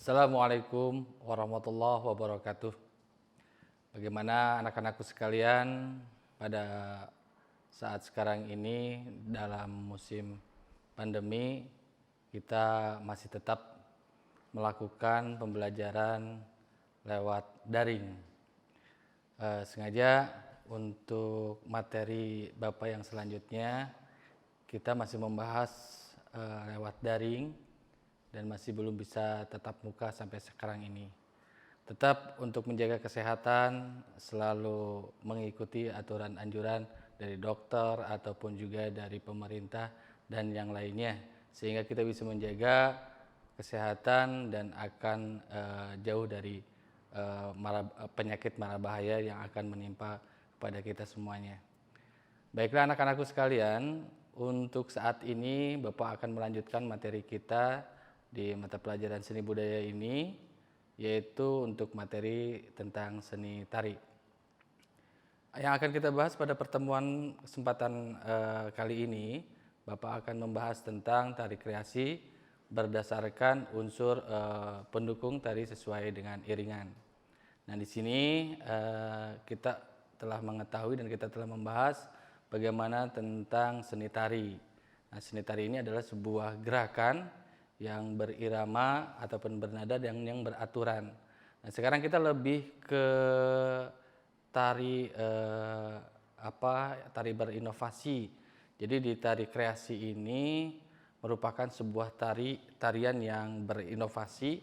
Assalamualaikum warahmatullahi wabarakatuh. Bagaimana anak-anakku sekalian pada saat sekarang ini dalam musim pandemi kita masih tetap melakukan pembelajaran lewat daring. Sengaja untuk materi Bapak yang selanjutnya kita masih membahas lewat daring dan masih belum bisa tatap muka sampai sekarang ini. Tetap untuk menjaga kesehatan, selalu mengikuti aturan anjuran dari dokter ataupun juga dari pemerintah dan yang lainnya, sehingga kita bisa menjaga kesehatan dan akan jauh dari penyakit mara bahaya yang akan menimpa kepada kita semuanya. Baiklah anak-anakku sekalian, untuk saat ini Bapak akan melanjutkan materi kita di mata pelajaran seni budaya ini, yaitu untuk materi tentang seni tari. Yang akan kita bahas pada pertemuan kesempatan kali ini, Bapak akan membahas tentang tari kreasi berdasarkan unsur pendukung tari sesuai dengan iringan. Nah, di sini kita telah mengetahui dan kita telah membahas bagaimana tentang seni tari. Nah, seni tari ini adalah sebuah gerakan yang berirama ataupun bernada dan yang beraturan. Nah, sekarang kita lebih ke tari tari berinovasi. Jadi di tari kreasi ini merupakan sebuah tarian yang berinovasi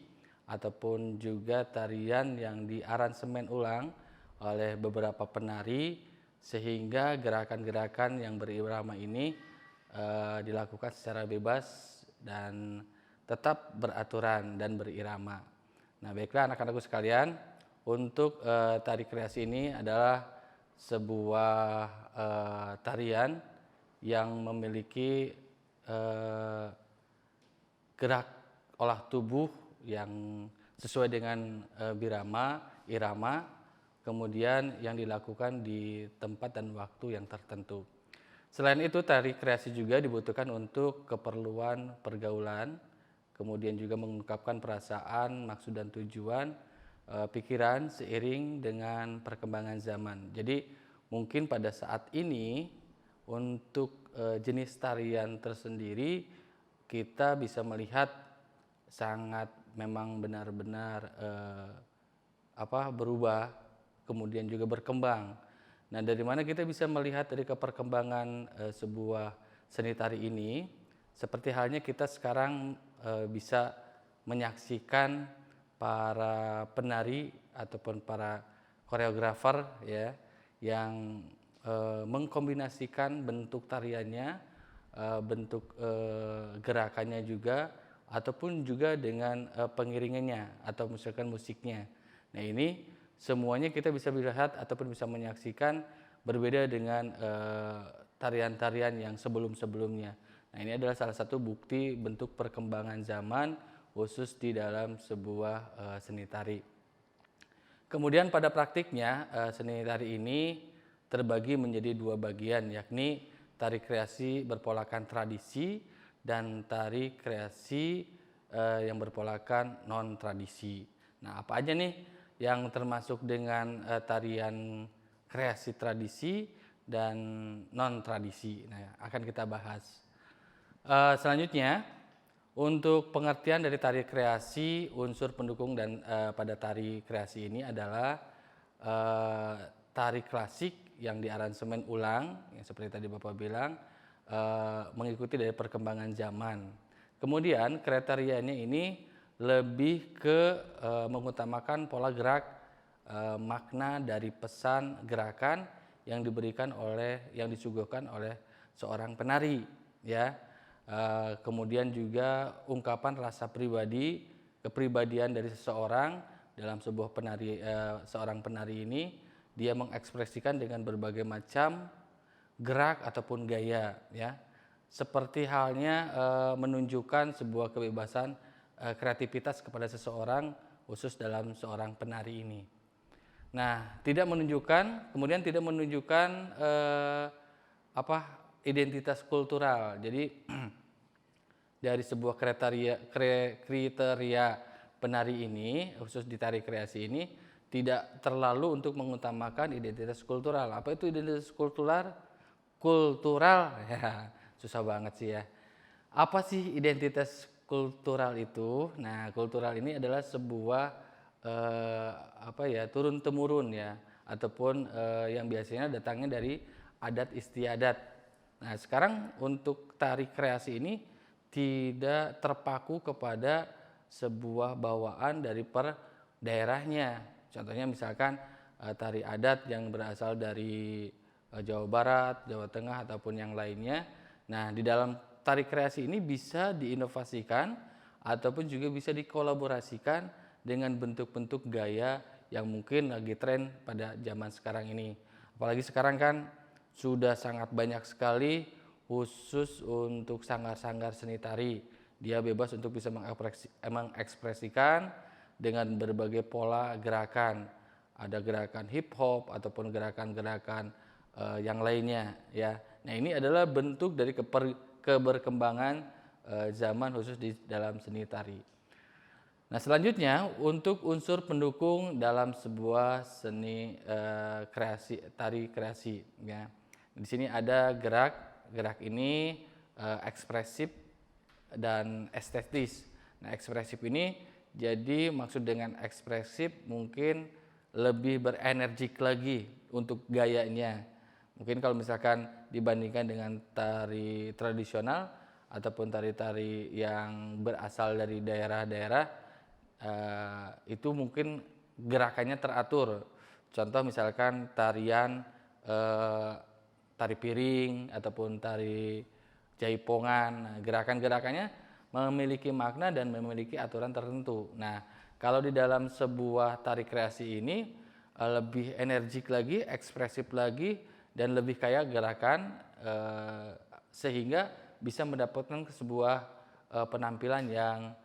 ataupun juga tarian yang diaransemen ulang oleh beberapa penari sehingga gerakan-gerakan yang berirama ini dilakukan secara bebas dan tetap beraturan dan berirama. Nah, baiklah anak-anakku sekalian, untuk tari kreasi ini adalah sebuah tarian yang memiliki gerak olah tubuh yang sesuai dengan irama, kemudian yang dilakukan di tempat dan waktu yang tertentu. Selain itu, tari kreasi juga dibutuhkan untuk keperluan pergaulan, kemudian juga mengungkapkan perasaan, maksud dan tujuan, pikiran seiring dengan perkembangan zaman. Jadi mungkin pada saat ini untuk jenis tarian tersendiri kita bisa melihat sangat memang benar-benar berubah, kemudian juga berkembang. Nah, dari mana kita bisa melihat dari perkembangan sebuah seni tari ini? Seperti halnya kita sekarang bisa menyaksikan para penari ataupun para koreografer ya yang mengkombinasikan bentuk tariannya, bentuk gerakannya juga ataupun juga dengan pengiringannya atau misalkan musiknya. Nah, ini semuanya kita bisa melihat ataupun bisa menyaksikan berbeda dengan tarian-tarian yang sebelum-sebelumnya. Nah, ini adalah salah satu bukti bentuk perkembangan zaman khusus di dalam sebuah seni tari. Kemudian pada praktiknya seni tari ini terbagi menjadi dua bagian, yakni tari kreasi berpolakan tradisi dan tari kreasi yang berpolakan non-tradisi. Nah, apa aja nih yang termasuk dengan tarian kreasi tradisi dan non-tradisi? Nah, akan kita bahas. Selanjutnya, untuk pengertian dari tari kreasi, unsur pendukung dan pada tari kreasi ini adalah tari klasik yang diaransemen ulang, yang seperti tadi Bapak bilang, mengikuti dari perkembangan zaman. Kemudian kriterianya ini lebih ke mengutamakan pola gerak, makna dari pesan gerakan yang disuguhkan oleh seorang penari, ya. Kemudian juga ungkapan rasa pribadi, kepribadian dari seseorang dalam sebuah seorang penari ini dia mengekspresikan dengan berbagai macam gerak ataupun gaya, ya. Seperti halnya menunjukkan sebuah kebebasan kreativitas kepada seseorang khusus dalam seorang penari ini. Nah, kemudian tidak menunjukkan identitas kultural. Jadi dari sebuah kriteria penari ini, khusus di tari kreasi ini, tidak terlalu untuk mengutamakan identitas kultural. Apa itu identitas kultural? Kultural, ya susah banget sih ya. Apa sih identitas kultural itu? Nah, kultural ini adalah sebuah apa ya, turun temurun ya, ataupun yang biasanya datangnya dari adat istiadat. Nah, sekarang untuk tari kreasi ini tidak terpaku kepada sebuah bawaan dari per daerahnya. Contohnya misalkan tari adat yang berasal dari Jawa Barat, Jawa Tengah ataupun yang lainnya. Nah, di dalam tari kreasi ini bisa diinovasikan ataupun juga bisa dikolaborasikan dengan bentuk-bentuk gaya yang mungkin lagi tren pada zaman sekarang ini. Apalagi sekarang kan sudah sangat banyak sekali khusus untuk sanggar-sanggar seni tari. Dia bebas untuk bisa mengekspresikan dengan berbagai pola gerakan. Ada gerakan hip hop ataupun gerakan-gerakan yang lainnya ya. Nah, ini adalah bentuk dari keberkembangan zaman khusus di dalam seni tari. Nah, selanjutnya untuk unsur pendukung dalam sebuah seni kreasi, tari kreasi ya. Di sini ada gerak ini ekspresif dan estetis. Nah, ekspresif ini jadi maksud dengan ekspresif mungkin lebih berenergik lagi untuk gayanya. Mungkin kalau misalkan dibandingkan dengan tari tradisional ataupun tari-tari yang berasal dari daerah-daerah, itu mungkin gerakannya teratur. Contoh misalkan tarian tari piring ataupun tari jaipongan. Nah, gerakan-gerakannya memiliki makna dan memiliki aturan tertentu. Nah, kalau di dalam sebuah tari kreasi ini lebih energik lagi, ekspresif lagi, dan lebih kaya gerakan sehingga bisa mendapatkan sebuah penampilan yang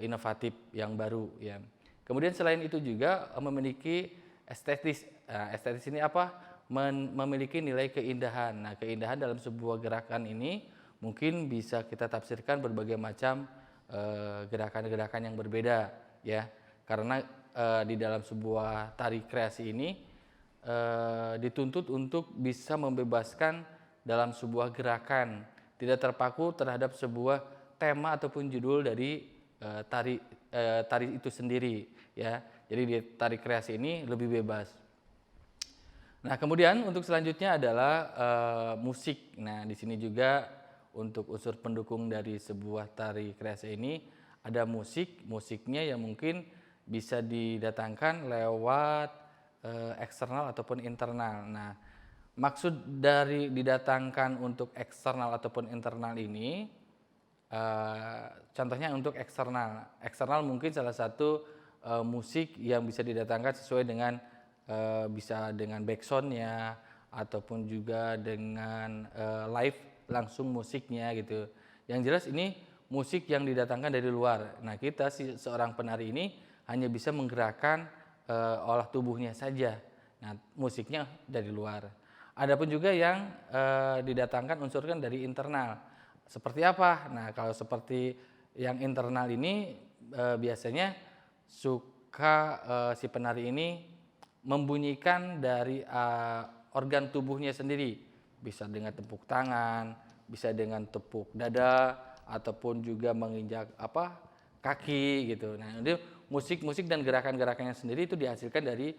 inovatif, yang baru ya. Kemudian selain itu juga memiliki estetis. Nah, estetis ini apa? Memiliki nilai keindahan. Nah, keindahan dalam sebuah gerakan ini mungkin bisa kita tafsirkan berbagai macam gerakan-gerakan yang berbeda ya. Karena di dalam sebuah tari kreasi ini dituntut untuk bisa membebaskan dalam sebuah gerakan, tidak terpaku terhadap sebuah tema ataupun judul dari tari itu sendiri ya. Jadi di tari kreasi ini lebih bebas. Nah, kemudian untuk selanjutnya adalah musik. Nah, di sini juga untuk unsur pendukung dari sebuah tari kreasi ini ada musik. Musiknya yang mungkin bisa didatangkan lewat eksternal ataupun internal. Nah, maksud dari didatangkan untuk eksternal ataupun internal ini, contohnya untuk eksternal. Eksternal mungkin salah satu musik yang bisa didatangkan sesuai dengan bisa dengan backsoundnya ataupun juga dengan live langsung musiknya gitu. Yang jelas ini musik yang didatangkan dari luar. Nah, kita seorang penari ini hanya bisa menggerakkan olah tubuhnya saja. Nah, musiknya dari luar. Adapun juga yang didatangkan unsurkan dari internal. Seperti apa? Nah, kalau seperti yang internal ini biasanya suka si penari ini membunyikan dari organ tubuhnya sendiri, bisa dengan tepuk tangan, bisa dengan tepuk dada, ataupun juga menginjak kaki gitu. Nah, itu musik dan gerakan-gerakannya sendiri itu dihasilkan dari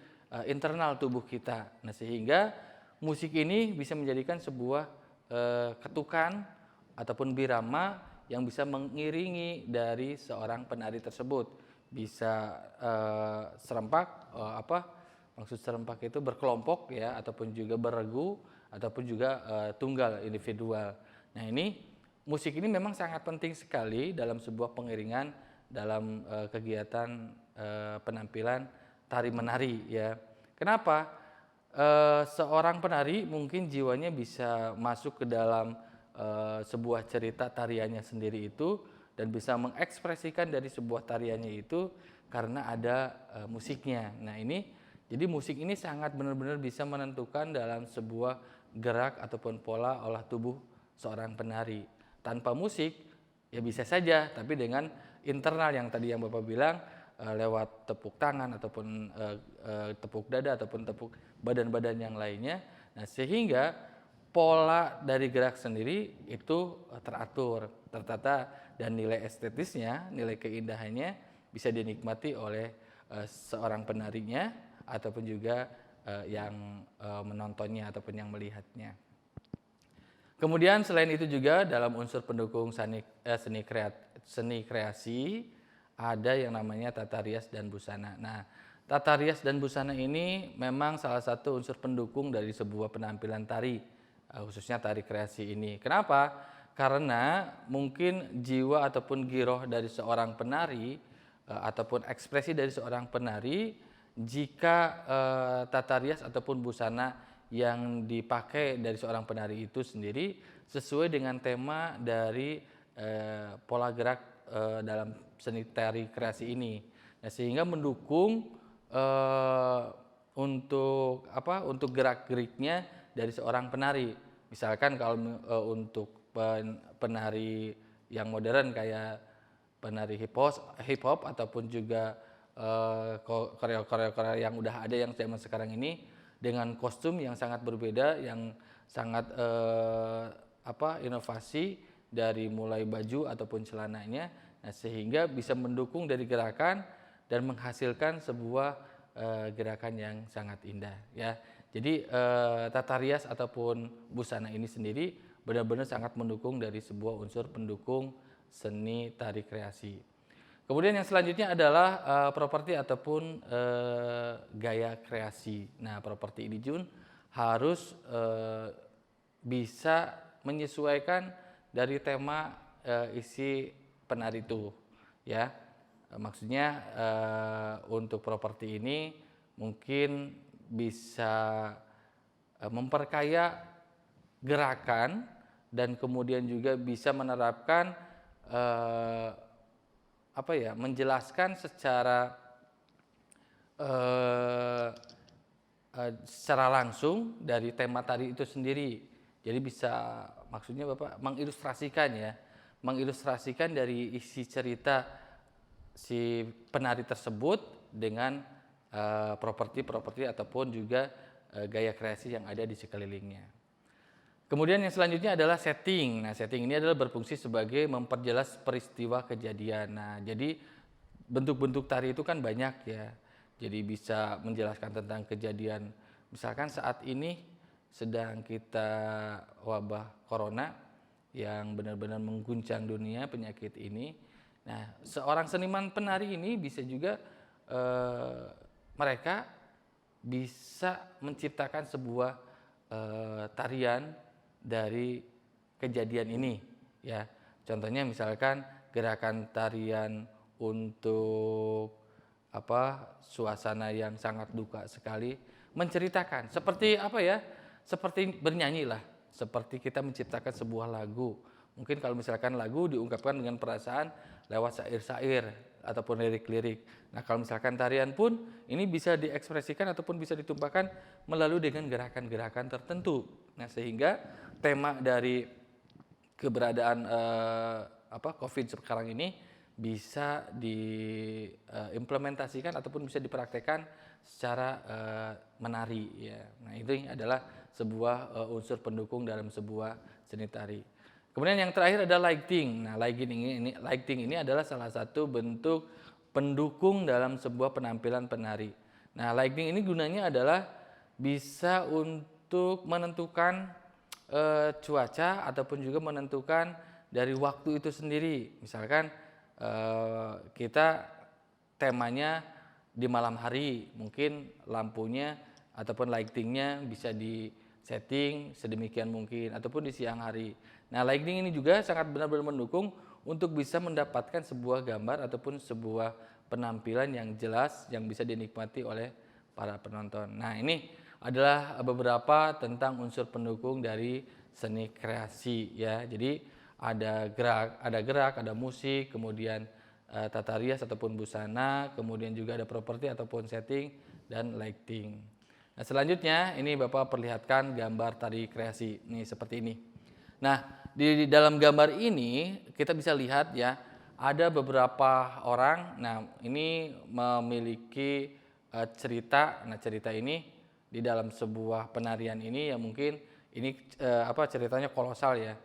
internal tubuh kita. Nah, sehingga musik ini bisa menjadikan sebuah ketukan ataupun birama yang bisa mengiringi dari seorang penari tersebut. Bisa serempak maksud serempak itu berkelompok ya, ataupun juga beregu, ataupun juga tunggal individual. Nah, ini musik ini memang sangat penting sekali dalam sebuah pengiringan dalam kegiatan penampilan tari menari ya. Kenapa? Seorang penari mungkin jiwanya bisa masuk ke dalam sebuah cerita tariannya sendiri itu dan bisa mengekspresikan dari sebuah tariannya itu karena ada musiknya. Nah, jadi musik ini sangat benar-benar bisa menentukan dalam sebuah gerak ataupun pola olah tubuh seorang penari. Tanpa musik ya bisa saja, tapi dengan internal yang tadi yang Bapak bilang lewat tepuk tangan ataupun tepuk dada ataupun tepuk badan-badan yang lainnya. Nah, sehingga pola dari gerak sendiri itu teratur, tertata, dan nilai estetisnya, nilai keindahannya bisa dinikmati oleh seorang penarinya ataupun juga yang menontonnya ataupun yang melihatnya. Kemudian selain itu juga dalam unsur pendukung seni kreasi ada yang namanya tata rias dan busana. Nah, tata rias dan busana ini memang salah satu unsur pendukung dari sebuah penampilan tari, khususnya tari kreasi ini. Kenapa? Karena mungkin jiwa ataupun giroh dari seorang penari ataupun ekspresi dari seorang penari jika tata rias ataupun busana yang dipakai dari seorang penari itu sendiri sesuai dengan tema dari pola gerak dalam seni tari kreasi ini. Nah, sehingga mendukung untuk gerak-geriknya dari seorang penari. Misalkan kalau untuk penari yang modern kayak penari hip hop ataupun juga koreo-koreo yang udah ada yang zaman sekarang ini dengan kostum yang sangat berbeda, yang sangat inovasi dari mulai baju ataupun celananya, nah, sehingga bisa mendukung dari gerakan dan menghasilkan sebuah gerakan yang sangat indah, ya. Jadi tata rias ataupun busana ini sendiri benar-benar sangat mendukung dari sebuah unsur pendukung seni tari kreasi. Kemudian yang selanjutnya adalah properti ataupun gaya kreasi. Nah, properti ini Jun harus bisa menyesuaikan dari tema isi penari itu, ya. Maksudnya untuk properti ini mungkin bisa memperkaya gerakan dan kemudian juga bisa menerapkan menjelaskan secara langsung dari tema tari itu sendiri. Jadi bisa maksudnya Bapak mengilustrasikan dari isi cerita si penari tersebut dengan properti ataupun juga gaya kreasi yang ada di sekelilingnya. Kemudian yang selanjutnya adalah setting. Nah, setting ini adalah berfungsi sebagai memperjelas peristiwa kejadian. Nah, jadi bentuk-bentuk tari itu kan banyak ya. Jadi bisa menjelaskan tentang kejadian. Misalkan saat ini sedang kita wabah corona yang benar-benar mengguncang dunia penyakit ini. Nah, seorang seniman penari ini bisa juga mereka bisa menciptakan sebuah tarian dari kejadian ini, ya. Contohnya misalkan gerakan tarian untuk suasana yang sangat duka sekali, menceritakan seperti seperti bernyanyi lah, seperti kita menciptakan sebuah lagu. Mungkin kalau misalkan lagu diungkapkan dengan perasaan lewat syair-syair ataupun lirik-lirik. Nah, kalau misalkan tarian pun ini bisa diekspresikan ataupun bisa ditumpahkan melalui dengan gerakan-gerakan tertentu. Nah, sehingga tema dari keberadaan COVID sekarang ini bisa diimplementasikan ataupun bisa dipraktekkan secara menari, ya. Nah, itu adalah sebuah unsur pendukung dalam sebuah seni tari. Kemudian yang terakhir adalah lighting. Nah, lighting ini adalah salah satu bentuk pendukung dalam sebuah penampilan penari. Nah, lighting ini gunanya adalah bisa untuk menentukan cuaca ataupun juga menentukan dari waktu itu sendiri. Misalkan kita temanya di malam hari, mungkin lampunya ataupun lightingnya bisa di setting sedemikian mungkin ataupun di siang hari. Nah, lighting ini juga sangat benar-benar mendukung untuk bisa mendapatkan sebuah gambar ataupun sebuah penampilan yang jelas yang bisa dinikmati oleh para penonton. Nah, ini adalah beberapa tentang unsur pendukung dari seni kreasi, ya. Jadi ada gerak, ada musik, kemudian tata rias ataupun busana, kemudian juga ada properti ataupun setting dan lighting. Nah, selanjutnya ini Bapak perlihatkan gambar tari kreasi. Nih seperti ini. Nah, di dalam gambar ini kita bisa lihat ya, ada beberapa orang, nah ini memiliki cerita. Nah, cerita ini di dalam sebuah penarian ini ya mungkin ini ceritanya kolosal ya.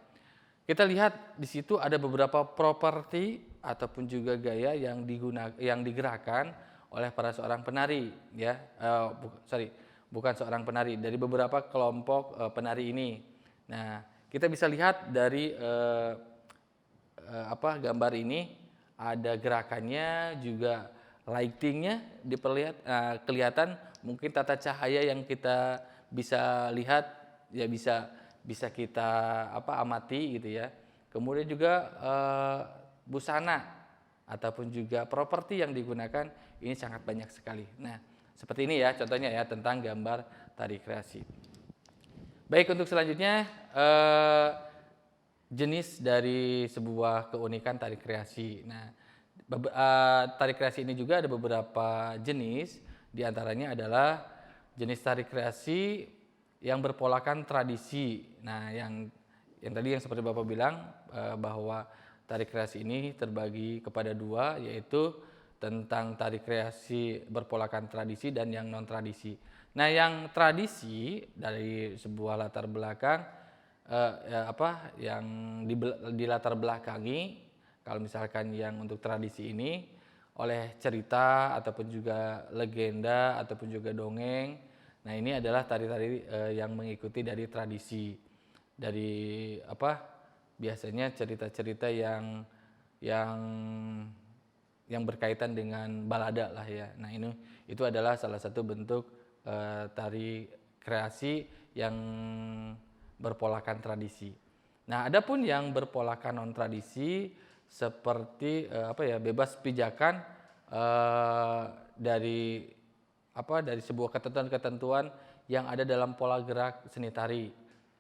Kita lihat di situ ada beberapa properti ataupun juga gaya yang digerakkan oleh para seorang penari ya. Bukan seorang penari, dari beberapa kelompok penari ini. Nah, kita bisa lihat dari gambar ini ada gerakannya, juga lightingnya kelihatan, mungkin tata cahaya yang kita bisa lihat ya bisa kita amati gitu ya. Kemudian juga busana ataupun juga properti yang digunakan ini sangat banyak sekali. Nah, seperti ini ya contohnya ya tentang gambar tari kreasi. Baik, untuk selanjutnya jenis dari sebuah keunikan tari kreasi. Nah, tari kreasi ini juga ada beberapa jenis, diantaranya adalah jenis tari kreasi yang berpolakan tradisi. Nah, yang tadi yang seperti Bapak bilang bahwa tari kreasi ini terbagi kepada dua, yaitu tentang tari kreasi berpolakan tradisi dan yang non tradisi. Nah, yang tradisi dari sebuah latar belakang yang dilatar belakangi, kalau misalkan yang untuk tradisi ini oleh cerita ataupun juga legenda ataupun juga dongeng. Nah, ini adalah tari-tari yang mengikuti dari tradisi, dari biasanya cerita-cerita yang berkaitan dengan balada lah ya. Nah, itu adalah salah satu bentuk tari kreasi yang berpolakan tradisi. Nah, adapun yang berpolakan non tradisi seperti bebas pijakan dari sebuah ketentuan-ketentuan yang ada dalam pola gerak seni tari.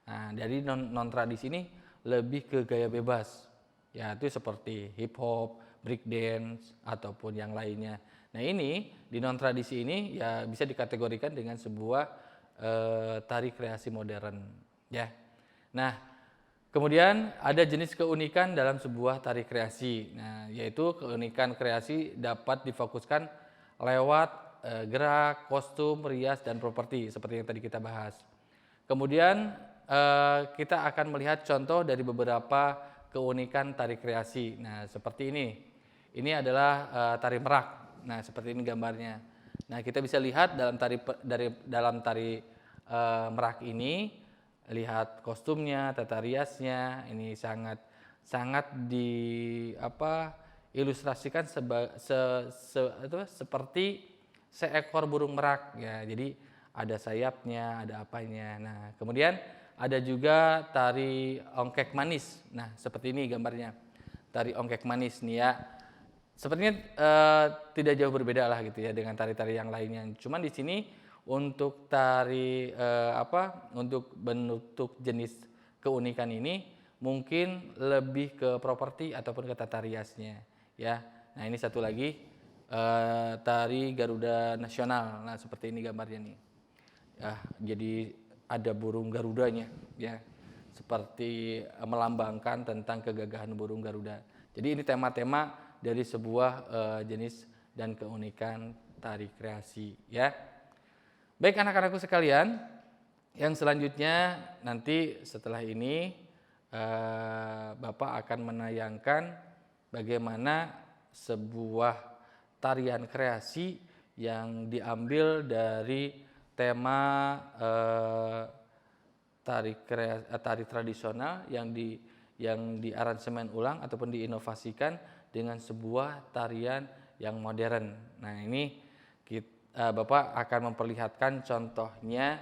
Nah, dari non tradisi ini lebih ke gaya bebas. Ya, itu seperti hip hop, break dance ataupun yang lainnya. Nah, ini di non tradisi ini ya bisa dikategorikan dengan sebuah tari kreasi modern ya. Nah, kemudian ada jenis keunikan dalam sebuah tari kreasi. Nah, yaitu keunikan kreasi dapat difokuskan lewat gerak, kostum, rias, dan properti seperti yang tadi kita bahas. Kemudian kita akan melihat contoh dari beberapa keunikan tari kreasi. Nah, seperti ini. Ini adalah tari merak. Nah, seperti ini gambarnya. Nah, kita bisa lihat dalam tari merak ini, lihat kostumnya, tata riasnya, ini sangat ilustrasikan seperti seekor burung merak ya. Jadi ada sayapnya, ada apanya. Nah, kemudian ada juga tari ongkek manis. Nah, seperti ini gambarnya. Tari ongkek manis nih ya. Sepertinya tidak jauh berbeda lah gitu ya dengan tari-tari yang lainnya. Cuman di sini untuk tari untuk bentuk jenis keunikan ini mungkin lebih ke properti ataupun ke tata riasnya ya. Nah, ini satu lagi tari Garuda Nasional. Nah, seperti ini gambarnya nih. Ya, jadi ada burung Garudanya ya. Seperti melambangkan tentang kegagahan burung Garuda. Jadi ini tema-tema dari sebuah jenis dan keunikan tari kreasi ya. Baik anak-anakku sekalian, yang selanjutnya nanti setelah ini Bapak akan menayangkan bagaimana sebuah tarian kreasi yang diambil dari tema tari tradisional yang diaransemen ulang ataupun diinovasikan dengan sebuah tarian yang modern. Nah, ini Bapak akan memperlihatkan contohnya,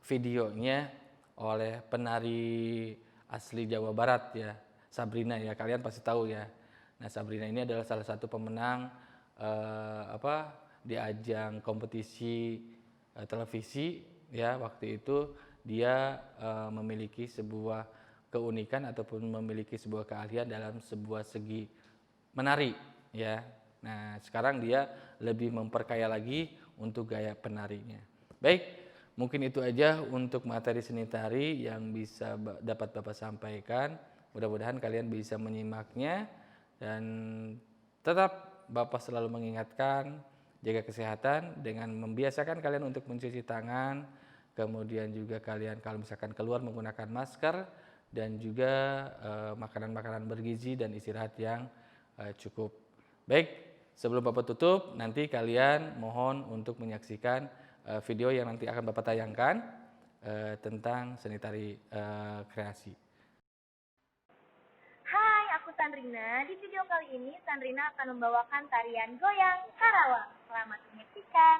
videonya oleh penari asli Jawa Barat ya, Sabrina ya, kalian pasti tahu ya. Nah, Sabrina ini adalah salah satu pemenang di ajang kompetisi televisi ya. Waktu itu dia memiliki sebuah keunikan ataupun memiliki sebuah keahlian dalam sebuah segi menari ya. Nah, sekarang dia lebih memperkaya lagi untuk gaya penarinya. Baik, mungkin itu aja untuk materi seni tari yang bisa dapat Bapak sampaikan. Mudah-mudahan kalian bisa menyimaknya Dan tetap Bapak selalu mengingatkan, jaga kesehatan dengan membiasakan kalian untuk mencuci tangan, kemudian juga kalian kalau misalkan keluar menggunakan masker, dan juga makanan-makanan bergizi dan istirahat yang cukup. Baik, sebelum Bapak tutup, nanti kalian mohon untuk menyaksikan video yang nanti akan Bapak tayangkan tentang seni tari kreasi. Hai, aku Sandrina. Di video kali ini, Sandrina akan membawakan tarian goyang Karawang. Selamat menyaksikan.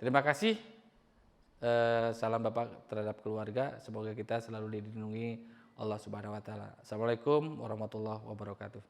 Terima kasih. Salam Bapak terhadap keluarga. Semoga kita selalu dilindungi Allah Subhanahu wa taala. Assalamualaikum warahmatullahi wabarakatuh.